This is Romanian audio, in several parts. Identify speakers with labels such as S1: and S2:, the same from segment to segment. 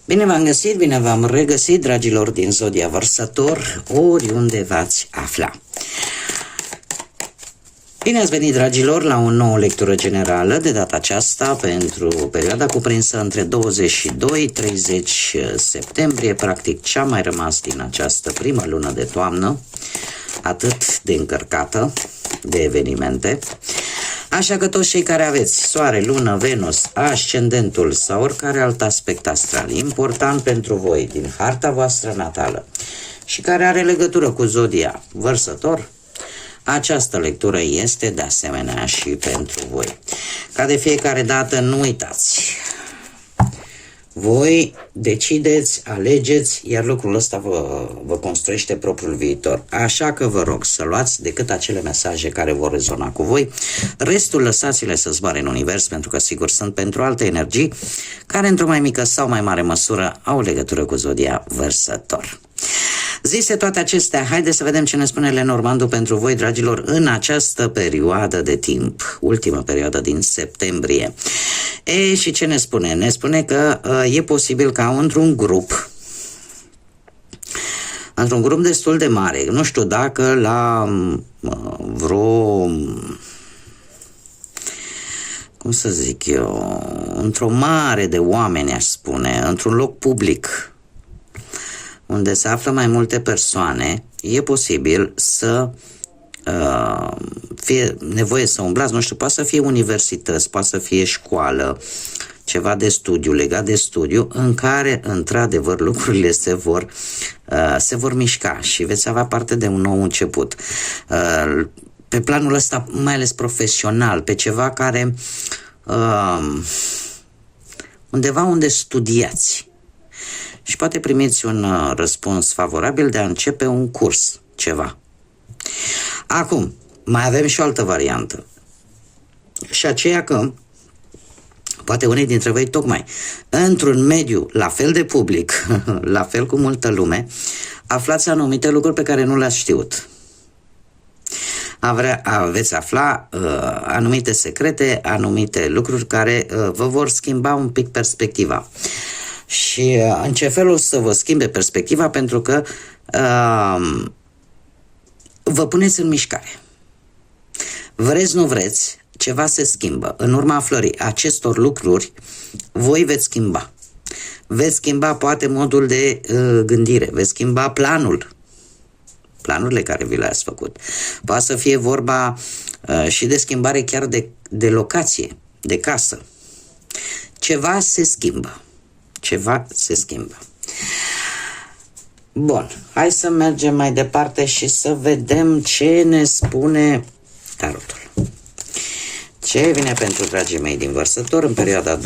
S1: Bine v-am găsit, bine v-am regăsit, dragilor din Zodia Vărsător, oriunde v-ați afla. Bine ați venit, dragilor, la o nouă lectură generală, de data aceasta pentru perioada cuprinsă între 22-30 septembrie, practic cea mai rămas din această primă lună de toamnă, atât de încărcată de evenimente. Așa că toți cei care aveți Soare, Lună, Venus, Ascendentul sau oricare alt aspect astral important pentru voi din harta voastră natală și care are legătură cu Zodia Vărsător, această lectură este de asemenea și pentru voi. Ca de fiecare dată, nu uitați, voi decideți, alegeți, iar lucrul ăsta vă construiește propriul viitor. Așa că vă rog să luați decât acele mesaje care vor rezona cu voi. Restul lăsați-le să zboare în univers, pentru că sigur sunt pentru alte energii care într-o mai mică sau mai mare măsură au legătură cu Zodia Vărsător. Zise toate acestea, haideți să vedem ce ne spune Lenormandu pentru voi, dragilor, în această perioadă de timp, ultima perioadă din septembrie. Și ce ne spune? Ne spune că e posibil ca într-un grup destul de mare, nu știu dacă la cum să zic eu, într-o mare de oameni, aș spune, într-un loc public, unde se află mai multe persoane, e posibil să fie nevoie să umblați, nu știu, poate să fie universități, poate să fie școală, ceva de studiu, legat de studiu, în care, într-adevăr, lucrurile se vor mișca și veți avea parte de un nou început. Pe planul ăsta, mai ales profesional, pe ceva care undeva unde studiați. Și poate primiți un răspuns favorabil de a începe un curs, ceva. Acum, mai avem și o altă variantă. Și aceea că, poate unii dintre voi tocmai, într-un mediu la fel de public, la fel cu multă lume, aflați anumite lucruri pe care nu le-ați știut. Veți afla anumite secrete, anumite lucruri care vă vor schimba un pic perspectiva. Și în ce fel o să vă schimbe perspectiva? Pentru că vă puneți în mișcare. Vreți, nu vreți, ceva se schimbă. În urma aflării acestor lucruri, voi veți schimba. Veți schimba poate modul de gândire, veți schimba planurile care vi le-ați făcut. Poate să fie vorba și de schimbare chiar de locație, de casă. Ceva se schimbă. Bun, hai să mergem mai departe și să vedem ce ne spune tarotul. Ce vine pentru dragii mei din Vărsător în perioada 22-30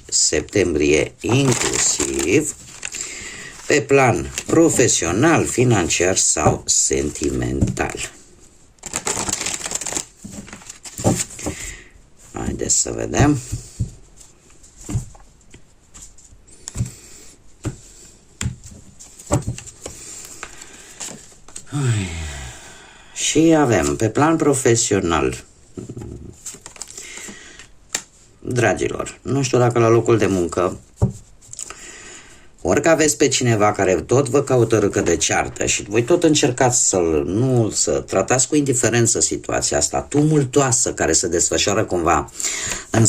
S1: septembrie inclusiv, pe plan profesional, financiar sau sentimental. Haideți să vedem. Și avem pe plan profesional, dragilor, nu știu dacă la locul de muncă, orică aveți pe cineva care tot vă caută râcă de ceartă și voi tot încercați să tratați cu indiferență situația asta tumultoasă care se desfășoară cumva în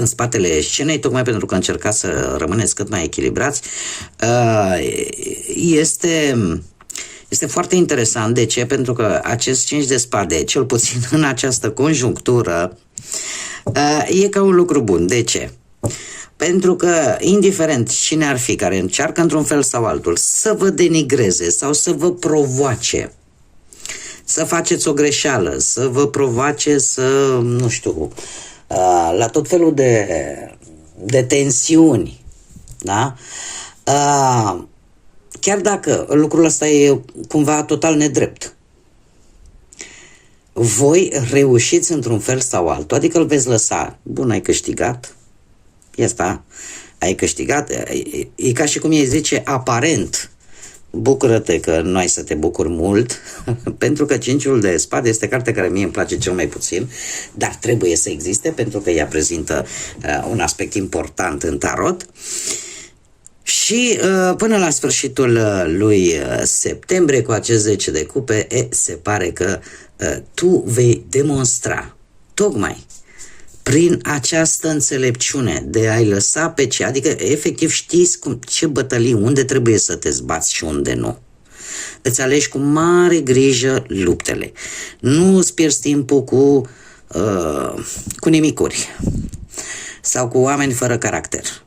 S1: spatele scenei, tocmai pentru că încercați să rămâneți cât mai echilibrați, este foarte interesant. De ce? Pentru că acest 5 de spade, cel puțin în această conjunctură, e ca un lucru bun. De ce? Pentru că, indiferent cine ar fi care încearcă într-un fel sau altul să vă denigreze sau să vă provoace, să faceți o greșeală, să vă provoace să, nu știu, la tot felul de tensiuni, da? Chiar dacă lucrul ăsta e cumva total nedrept, voi reușiți într-un fel sau altul, adică îl veți lăsa, bun, ai câștigat, ai câștigat, e ca și cum ei zice aparent, bucură-te că nu ai să te bucuri mult, pentru că cinciul de spade este cartea care mie îmi place cel mai puțin, dar trebuie să existe pentru că ea prezintă un aspect important în tarot. Și până la sfârșitul lui septembrie, cu acest 10 de cupe, se pare că tu vei demonstra tocmai prin această înțelepciune de a-i lăsa pe ce, adică efectiv știți ce bătălii, unde trebuie să te zbați și unde nu. Îți alegi cu mare grijă luptele. Nu îți pierzi timpul cu nimicuri sau cu oameni fără caracter.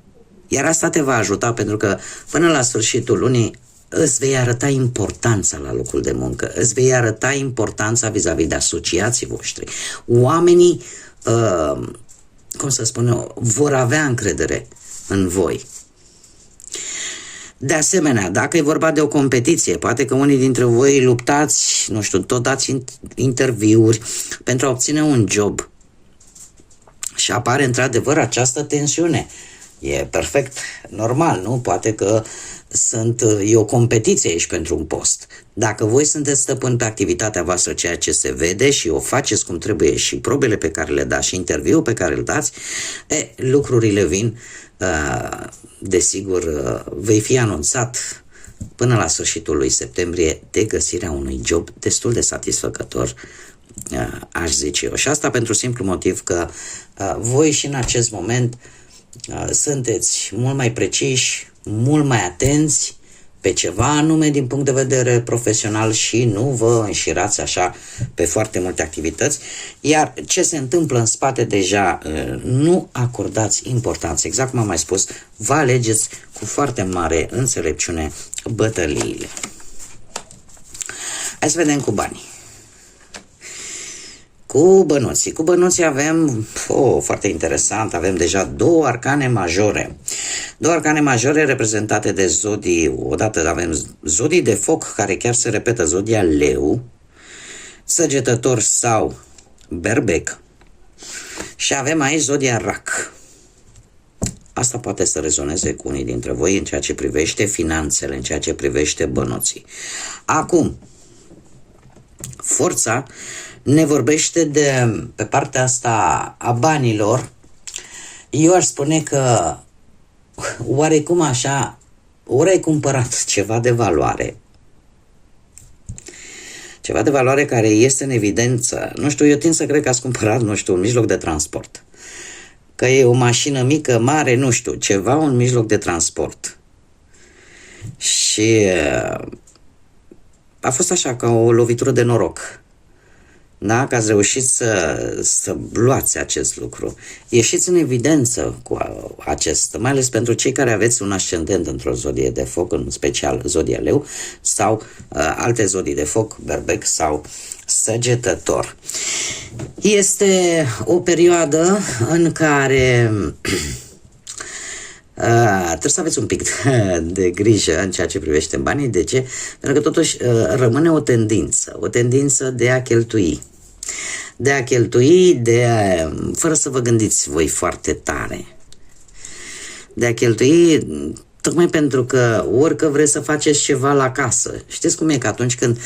S1: Iar asta te va ajuta pentru că până la sfârșitul lunii îți vei arăta importanța la locul de muncă, îți vei arăta importanța vis-a-vis de asociații voștri. Oamenii, cum să spun eu, vor avea încredere în voi. De asemenea, dacă e vorba de o competiție, poate că unii dintre voi luptați, nu știu, tot dați interviuri pentru a obține un job și apare într-adevăr această tensiune. E perfect normal, nu? Poate că e o competiție aici pentru un post. Dacă voi sunteți stăpâni pe activitatea voastră, ceea ce se vede și o faceți cum trebuie și probele pe care le dați și interviul pe care îl dați, lucrurile vin, desigur, vei fi anunțat până la sfârșitul lui septembrie de găsirea unui job destul de satisfăcător, aș zice eu. Și asta pentru simplu motiv că voi și în acest moment sunteți mult mai preciși, mult mai atenți pe ceva anume din punct de vedere profesional și nu vă înșirați așa pe foarte multe activități, iar ce se întâmplă în spate deja nu acordați importanță. Exact cum am mai spus, vă alegeți cu foarte mare înțelepciune bătăliile. Hai să vedem cu banii. Cu bănuții. Cu bănuții avem, foarte interesant, avem deja două arcane majore. Două arcane majore reprezentate de zodii. Odată avem zodii de foc, care chiar se repetă, zodia leu, săgetător sau berbec. Și avem aici zodia rac. Asta poate să rezoneze cu unii dintre voi în ceea ce privește finanțele, în ceea ce privește bănuții. Acum, forța ne vorbește de, pe partea asta a banilor, eu aș spune că oarecum așa, ori ai cumpărat ceva de valoare, ceva de valoare care este în evidență, nu știu, eu tind să cred că ați cumpărat, nu știu, un mijloc de transport, că e o mașină mică, mare, nu știu, ceva, un mijloc de transport. Și a fost așa, ca o lovitură de noroc. Da? Că ați reușit să luați acest lucru. Ieșiți în evidență cu acest, mai ales pentru cei care aveți un ascendent într-o zodie de foc, în special zodia leu, sau alte zodii de foc, berbec sau săgetător. Este o perioadă în care trebuie să aveți un pic de grijă în ceea ce privește banii. De ce? Pentru că totuși rămâne o tendință de a cheltui. Fără să vă gândiți voi foarte tare. De a cheltui tocmai pentru că orică vreți să faceți ceva la casă. Știți cum e că atunci când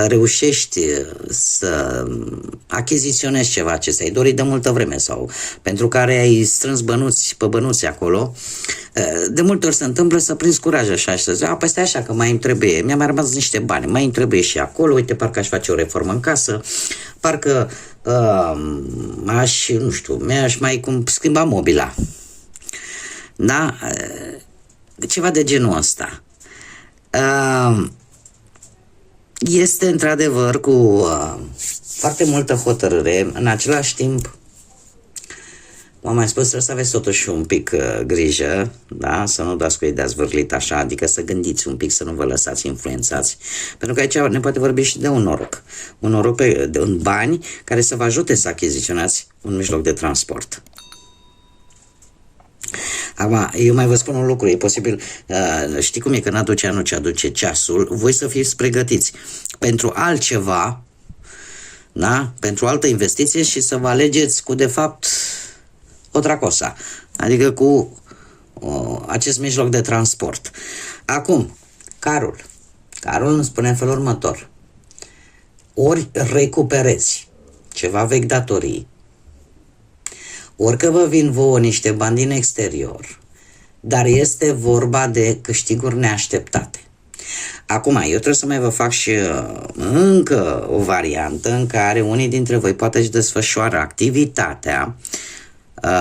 S1: reușești să achiziționezi ceva ce ți-ai dorit de multă vreme sau pentru care ai strâns bănuți acolo, de multe ori se întâmplă să prinzi curaj așa și să zici, păi stai așa că mai îmi trebuie, mi-a mai rămas niște bani, mai îmi trebuie și acolo, uite, parcă aș face o reformă în casă, parcă mi-aș mai schimba mobila. Da? Ceva de genul ăsta. Este într-adevăr cu foarte multă hotărâre, în același timp, m-am mai spus, trebuie să aveți totuși un pic grijă, da? Să nu dați cu idei zvârlit așa, adică să gândiți un pic, să nu vă lăsați influențați, pentru că aici ne poate vorbi și de un noroc în bani care să vă ajute să achiziționați un mijloc de transport. Acum, eu mai vă spun un lucru, e posibil, știi cum e că n-aduce anul ce aduce ceasul, voi să fiți pregătiți pentru altceva, da? Pentru altă investiție și să vă alegeți cu, de fapt, o tracosa, adică cu acest mijloc de transport. Acum, carul. Carol îmi spune în felul următor. Ori recuperezi ceva vechi datorii, ori că vă vin vouă niște bani din exterior, dar este vorba de câștiguri neașteptate. Acum, eu trebuie să mai vă fac și încă o variantă în care unii dintre voi poate își desfășoară activitatea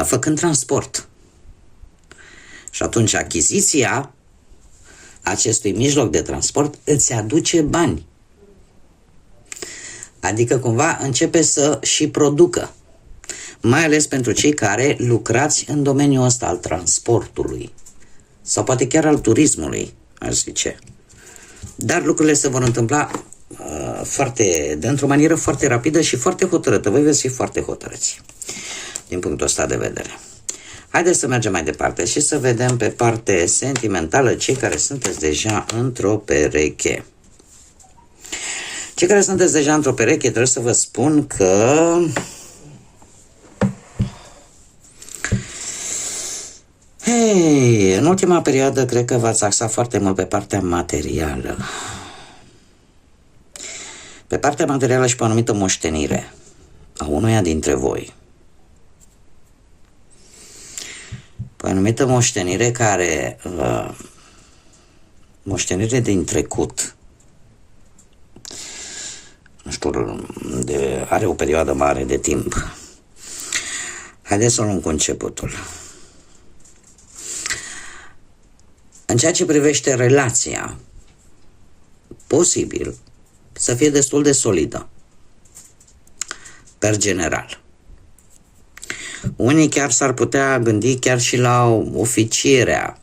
S1: făcând transport. Și atunci achiziția acestui mijloc de transport îți aduce bani. Adică cumva începe să și producă. Mai ales pentru cei care lucrați în domeniul ăsta al transportului. Sau poate chiar al turismului, aș zice. Dar lucrurile se vor întâmpla într-o manieră foarte rapidă și foarte hotărâtă. Voi veți fi foarte hotărâți din punctul ăsta de vedere. Haideți să mergem mai departe și să vedem pe parte sentimentală cei care sunteți deja într-o pereche. Cei care sunteți deja într-o pereche, trebuie să vă spun că în ultima perioadă cred că v-ați axat foarte mult pe partea materială. Pe partea materială și pe o anumită moștenire a unuia dintre voi. Pe o anumită moștenire care moștenire din trecut. Nu știu, are o perioadă mare de timp. Haideți să o luăm cu începutul. În ceea ce privește relația, posibil să fie destul de solidă, per general. Unii chiar s-ar putea gândi chiar și la oficierea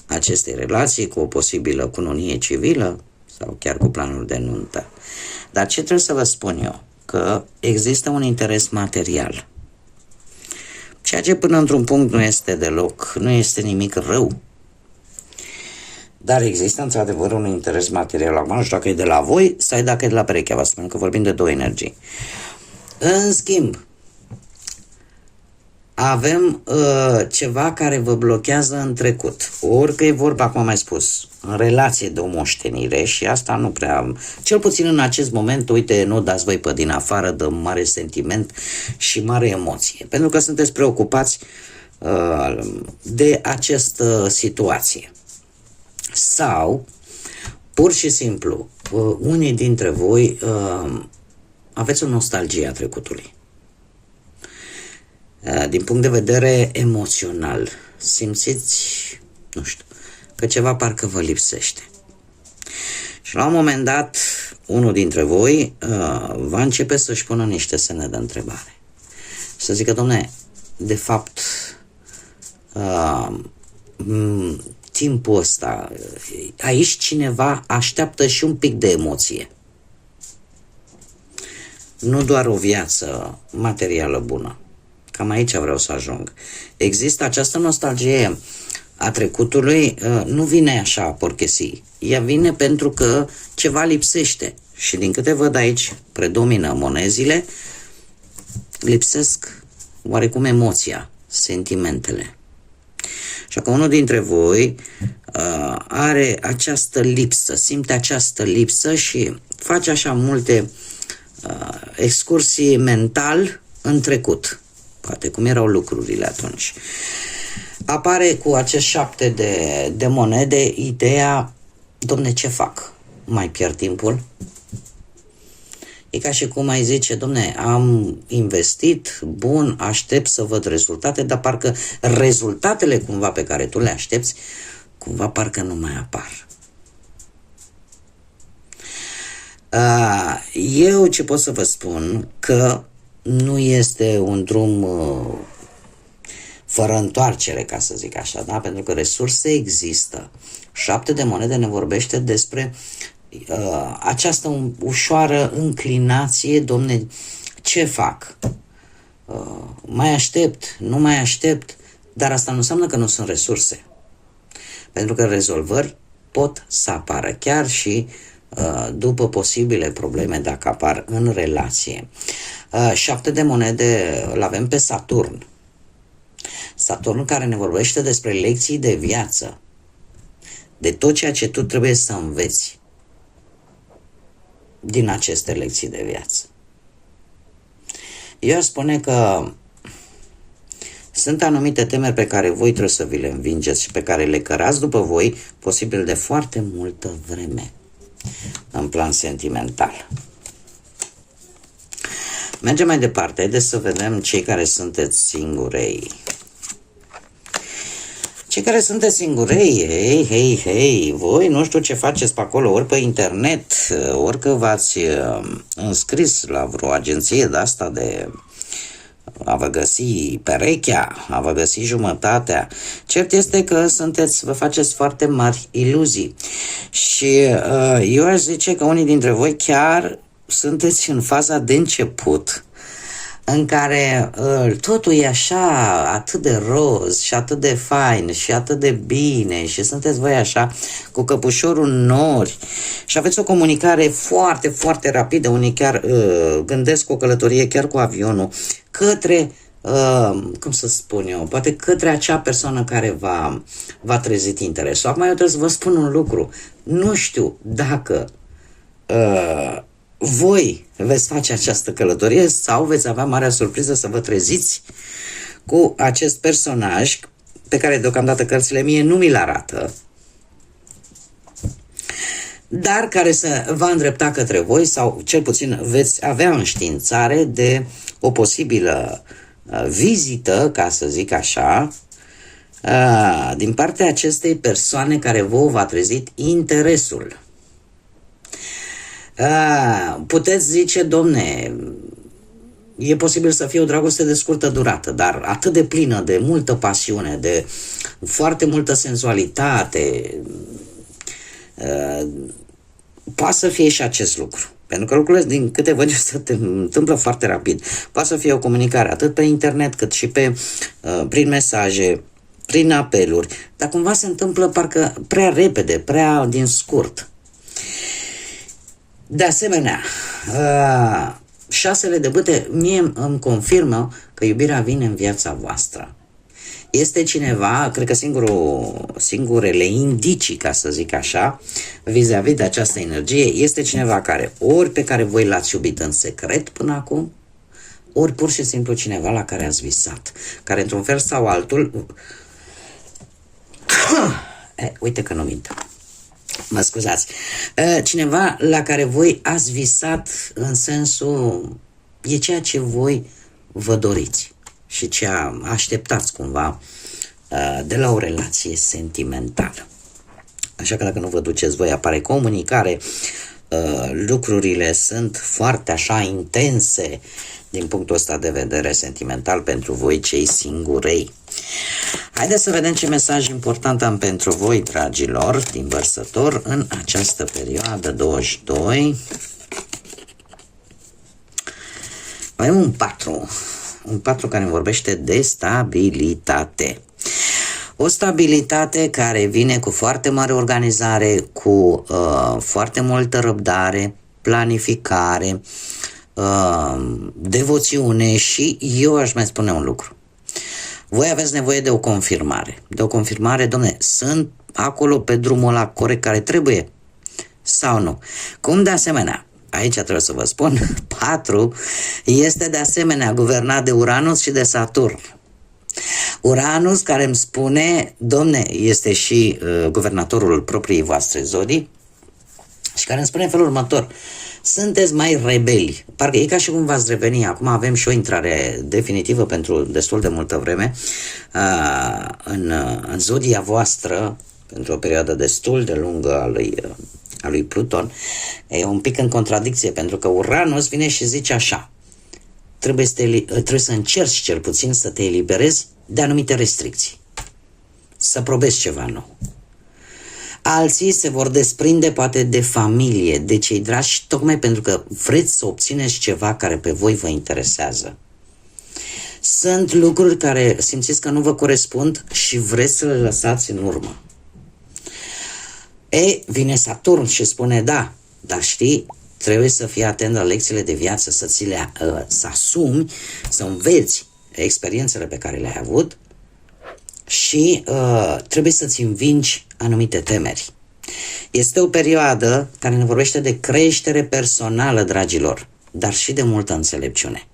S1: acestei relații cu o posibilă cununie civilă sau chiar cu planul de nuntă. Dar ce trebuie să vă spun eu? Că există un interes material. Ceea ce până într-un punct nu este nimic rău. Dar există într-adevăr un interes material. Acum nu știu dacă e de la voi sau dacă e de la perechea voastră, pentru că vorbim de două energii. În schimb, avem ceva care vă blochează în trecut. Orică e vorba, cum am mai spus, în relație de o moștenire și asta nu prea, cel puțin în acest moment, uite, nu dați voi pe din afară de mare sentiment și mare emoție, pentru că sunteți preocupați de această situație. Sau, pur și simplu, unii dintre voi aveți o nostalgie a trecutului. Din punct de vedere emoțional, simțiți, nu știu, că ceva parcă vă lipsește. Și la un moment dat, unul dintre voi va începe să-și pună niște semne de întrebare. Să zică, dom'le, de fapt, timpul ăsta, aici cineva așteaptă și un pic de emoție. Nu doar o viață materială bună. Cam aici vreau să ajung. Există această nostalgie a trecutului, nu vine așa porchesii. Ea vine pentru că ceva lipsește. Și din câte văd aici, predomină monezile, lipsesc oarecum emoția, sentimentele. Și că unul dintre voi are această lipsă, simte această lipsă și face așa multe excursii mental în trecut. Poate cum erau lucrurile atunci. Apare cu acest 7 de monede ideea, domne, ce fac? Mai pierd timpul? E ca și cum ai zice, domne, am investit, bun, aștept să văd rezultate, dar parcă rezultatele cumva pe care tu le aștepți, cumva parcă nu mai apar. Eu ce pot să vă spun, că nu este un drum fără întoarcere, ca să zic așa, da? Pentru că resurse există. 7 de monede ne vorbește despre această ușoară înclinație, domne, ce fac? Mai aștept, nu mai aștept, dar asta nu înseamnă că nu sunt resurse. Pentru că rezolvări pot să apară chiar și după posibile probleme dacă apar în relație. 7 de monede îl avem pe Saturn. Saturn care ne vorbește despre lecții de viață, de tot ceea ce tu trebuie să înveți. din aceste lecții de viață? Eu aș spune că sunt anumite temeri pe care voi trebuie să vi le învingeți și pe care le cărați după voi, posibil de foarte multă vreme, în plan sentimental. Mergem mai departe, haideți să vedem cei care sunteți singurei. Cei care sunteți singurei, hei, voi nu știu ce faceți pe acolo, ori pe internet, ori că v-ați înscris la vreo agenție de asta de a vă găsi perechea, a vă găsi jumătatea. Cert este că vă faceți foarte mari iluzii. Și eu aș zice că unii dintre voi chiar sunteți în faza de început, în care totul e așa atât de roz și atât de fain și atât de bine și sunteți voi așa cu căpușorul în nori și aveți o comunicare foarte, foarte rapidă. Unii chiar gândesc o călătorie chiar cu avionul către, cum să spun eu, poate către acea persoană care v-a trezit interesul. Acum eu trebuie să vă spun un lucru. Nu știu dacă voi veți face această călătorie sau veți avea marea surpriză să vă treziți cu acest personaj pe care deocamdată cărțile mie nu mi-l arată, dar care se va îndrepta către voi sau cel puțin veți avea înștiințare de o posibilă vizită, ca să zic așa, din partea acestei persoane care vouă v-a trezit interesul. Puteți zice, domne, e posibil să fie o dragoste de scurtă durată, dar atât de plină, de multă pasiune, de foarte multă senzualitate, poate să fie și acest lucru. Pentru că lucrurile, din câte văd eu, se întâmplă foarte rapid. Poate să fie o comunicare atât pe internet, cât și prin mesaje, prin apeluri, dar cumva se întâmplă parcă prea repede, prea din scurt. De asemenea, șasele de bâte mie îmi confirmă că iubirea vine în viața voastră. Este cineva, cred că singurele indicii, ca să zic așa, vis-a-vis de această energie, este cineva pe care voi l-ați iubit în secret până acum, ori pur și simplu cineva la care ați visat, care într-un fel sau altul, uite că nu mint. Mă scuzați. Cineva la care voi ați visat în sensul e ceea ce voi vă doriți și ce așteptați cumva de la o relație sentimentală. Așa că dacă nu vă duceți voi, apare comunicare, lucrurile sunt foarte așa intense din punctul ăsta de vedere sentimental pentru voi cei singurei. Haideți să vedem ce mesaj important am pentru voi, dragilor, din Vărsător, în această perioadă 22. Avem un 4 care îmi vorbește de stabilitate. O stabilitate care vine cu foarte mare organizare, cu foarte multă răbdare, planificare, devoțiune și eu aș mai spune un lucru. Voi aveți nevoie de o confirmare. De o confirmare, domne, sunt acolo pe drumul ăla corect care trebuie sau nu? Cum de asemenea, aici trebuie să vă spun, 4 este de asemenea guvernat de Uranus și de Saturn. Uranus care îmi spune, domne, este și guvernatorul propriei voastre zodii și care îmi spune în felul următor: sunteți mai rebeli. Parcă e ca și cum v-ați reveni. Acum avem și o intrare definitivă pentru destul de multă vreme în zodia voastră, pentru o perioadă destul de lungă a lui Pluton. E un pic în contradicție, pentru că Uranus vine și zice așa: trebuie să încerci cel puțin să te eliberezi de anumite restricții, să probezi ceva nou. Alții se vor desprinde poate de familie, de cei dragi, tocmai pentru că vreți să obțineți ceva care pe voi vă interesează. Sunt lucruri care simțiți că nu vă corespund și vreți să le lăsați în urmă. Vine Saturn și spune da, dar știi, trebuie să fii atent la lecțiile de viață, să asumi, să înveți experiențele pe care le-ai avut și trebuie să-ți învingi anumite temeri. Este o perioadă care ne vorbește de creștere personală, dragilor, dar și de multă înțelepciune.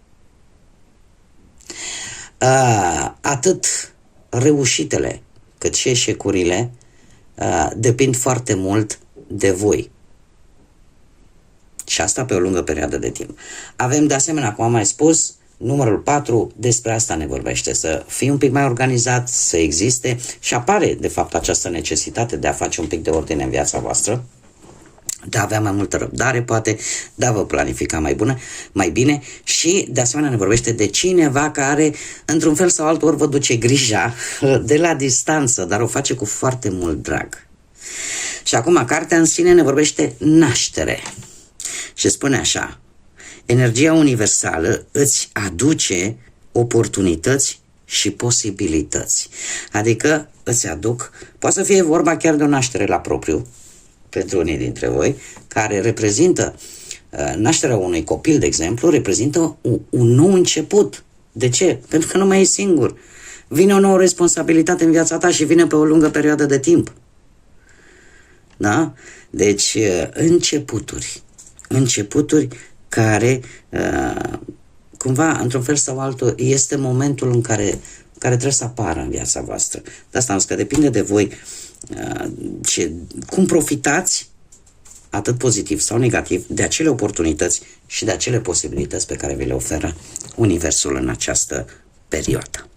S1: Atât reușitele cât și eșecurile depind foarte mult de voi. Și asta pe o lungă perioadă de timp. Avem de asemenea, cum am mai spus, numărul 4, despre asta ne vorbește, să fii un pic mai organizat, să existe și apare de fapt această necesitate de a face un pic de ordine în viața voastră, de a avea mai multă răbdare, poate, de a vă planifica mai bine și de asemenea ne vorbește de cineva care într-un fel sau altul ori vă duce grija de la distanță, dar o face cu foarte mult drag. Și acum cartea în sine ne vorbește naștere și spune așa: energia universală îți aduce oportunități și posibilități. Adică îți aduc, poate să fie vorba chiar de o naștere la propriu, pentru unii dintre voi, care reprezintă, nașterea unui copil, de exemplu, reprezintă un nou început. De ce? Pentru că nu mai ești singur. Vine o nouă responsabilitate în viața ta și vine pe o lungă perioadă de timp. Da? Deci, începuturi care, cumva, într-un fel sau altul, este momentul în care trebuie să apară în viața voastră. De asta am zis că depinde de voi cum profitați, atât pozitiv sau negativ, de acele oportunități și de acele posibilități pe care vi le oferă Universul în această perioadă.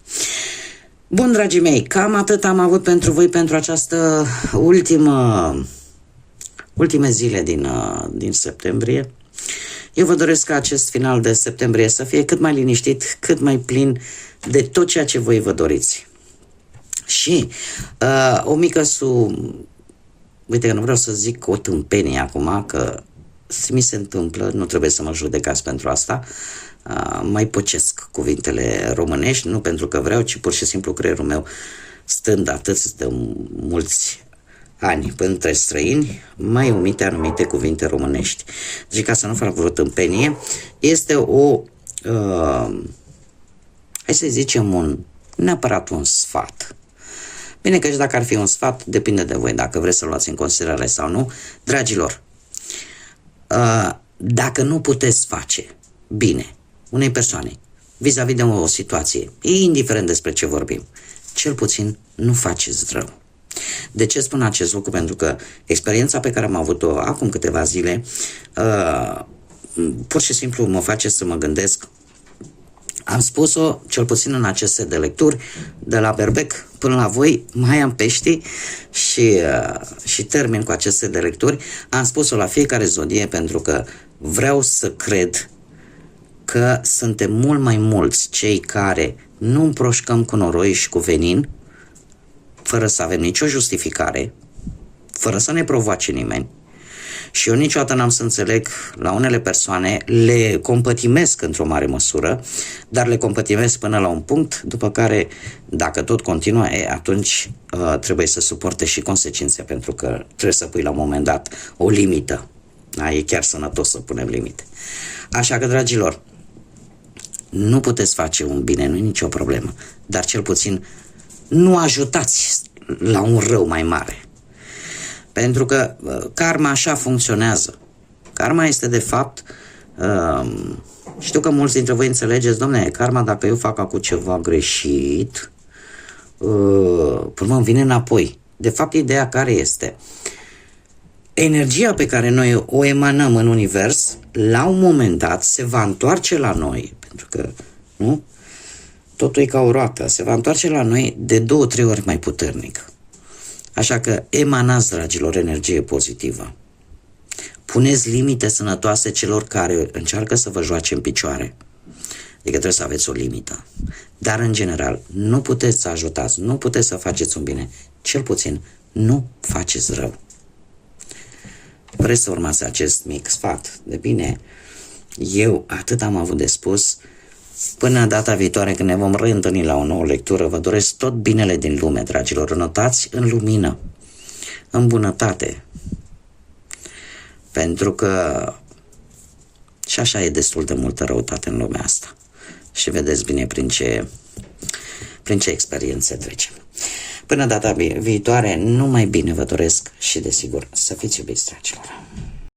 S1: Bun, dragii mei, cam atât am avut pentru voi pentru această ultime zile din septembrie. Eu vă doresc ca acest final de septembrie să fie cât mai liniștit, cât mai plin de tot ceea ce voi vă doriți. Și o mică uite că nu vreau să zic o tâmpenie acum, că mi se întâmplă, nu trebuie să mă judecați pentru asta, mai pocesc cuvintele românești, nu pentru că vreau, ci pur și simplu creierul meu, stând atât de mulți ani între străini, mai omite anumite cuvinte românești. Deci, ca să nu fac vreo tâmpenie, este hai să zicem neapărat un sfat. Bine că și dacă ar fi un sfat, depinde de voi, dacă vreți să luați în considerare sau nu. Dragilor, dacă nu puteți face bine unei persoane vis-a-vis de o situație, indiferent despre ce vorbim, cel puțin nu faceți rău. De ce spun acest lucru? Pentru că experiența pe care am avut-o acum câteva zile pur și simplu mă face să mă gândesc. Am spus-o, cel puțin în acest set de lecturi, de la Berbec până la voi, mai am pești și termin cu acest set de lecturi. Am spus-o la fiecare zodie pentru că vreau să cred că suntem mult mai mulți cei care nu împroșcăm cu noroi și cu venin, fără să avem nicio justificare, fără să ne provoace nimeni. Și eu niciodată n-am să înțeleg, la unele persoane le compătimesc într-o mare măsură, dar le compătimesc până la un punct, după care, dacă tot continuă, atunci trebuie să suporte și consecințe, pentru că trebuie să pui la un moment dat o limită. Da? E chiar sănătos să punem limite. Așa că, dragilor, nu puteți face un bine, nu e nicio problemă, dar cel puțin nu ajutați la un rău mai mare. Pentru că karma așa funcționează. Karma este de fapt, știu că mulți dintre voi înțelegeți, dom'le, karma, dacă eu fac acum ceva greșit, până îmi vine înapoi. De fapt, ideea care este? Energia pe care noi o emanăm în univers, la un moment dat, se va întoarce la noi, pentru că, nu? Totul e ca o roată, se va întoarce la noi de 2-3 ori mai puternic. Așa că emanați, dragilor, energie pozitivă. Puneți limite sănătoase celor care încearcă să vă joace în picioare. Adică trebuie să aveți o limită. Dar, în general, nu puteți să ajutați, nu puteți să faceți un bine. Cel puțin, nu faceți rău. Vreți să urmați acest mic sfat? De bine, eu atât am avut de spus. Până data viitoare, când ne vom reîntâlni la o nouă lectură, vă doresc tot binele din lume, dragilor. Înotați în lumină, în bunătate. Pentru că și așa e destul de multă răutate în lumea asta. Și vedeți bine prin ce experiențe trecem. Până data viitoare, numai bine vă doresc și desigur să fiți iubiți, dragilor.